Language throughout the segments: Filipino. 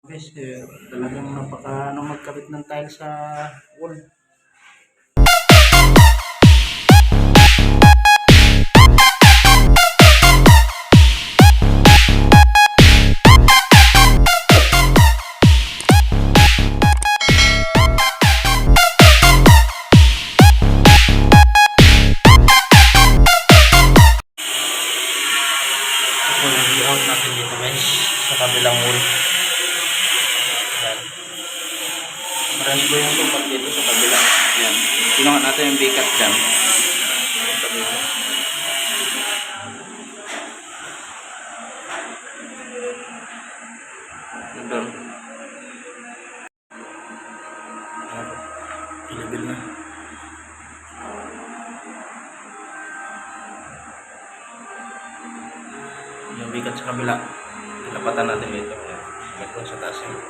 Guys, talagang napaka magkabit ng tile sa wall. So, i-out natin dito guys sa kabilang wall. Ayan. Marami po yung sukat dito sa kabilang. Ayan. Kinuha natin yung bikat dyan. Ito dito. Doon. Ilabil na. Yung bikat sa kabila. Ilapatan natin dito. Ayan. Ito sa taas yun.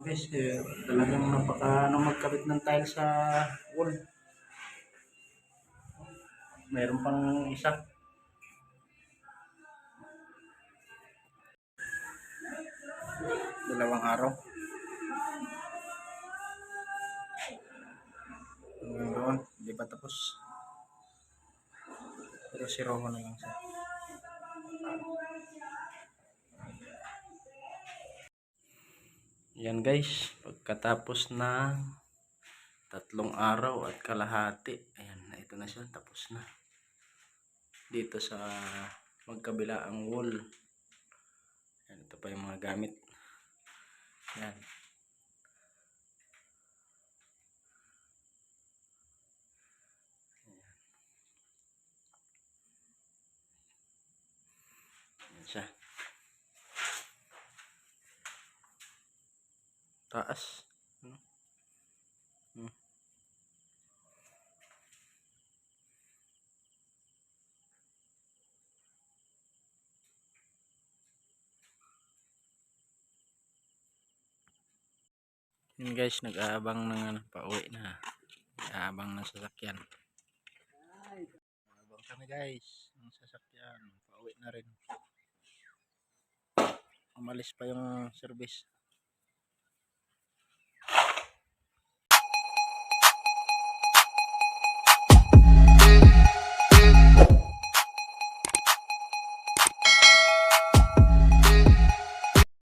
Guys, talagang napaka magkabit ng tile sa wall. Mayroon pang isa. Dalawang araw. Hanggang doon, hindi pa tapos. Pero siroho na lang siya. Yan guys, pagkatapos ng 3 araw at kalahati, ayan, ito na siya, tapos na. Dito sa magkabilaang wall. Ayan, ito pa yung mga gamit. Ayan. Ayan siya. Taas. Yun guys, nag-aabang ng pauwi na. Nag-aabang ng sasakyan. Nag-aabang kami guys ng sasakyan. Pauwi na rin. Umalis pa yung service.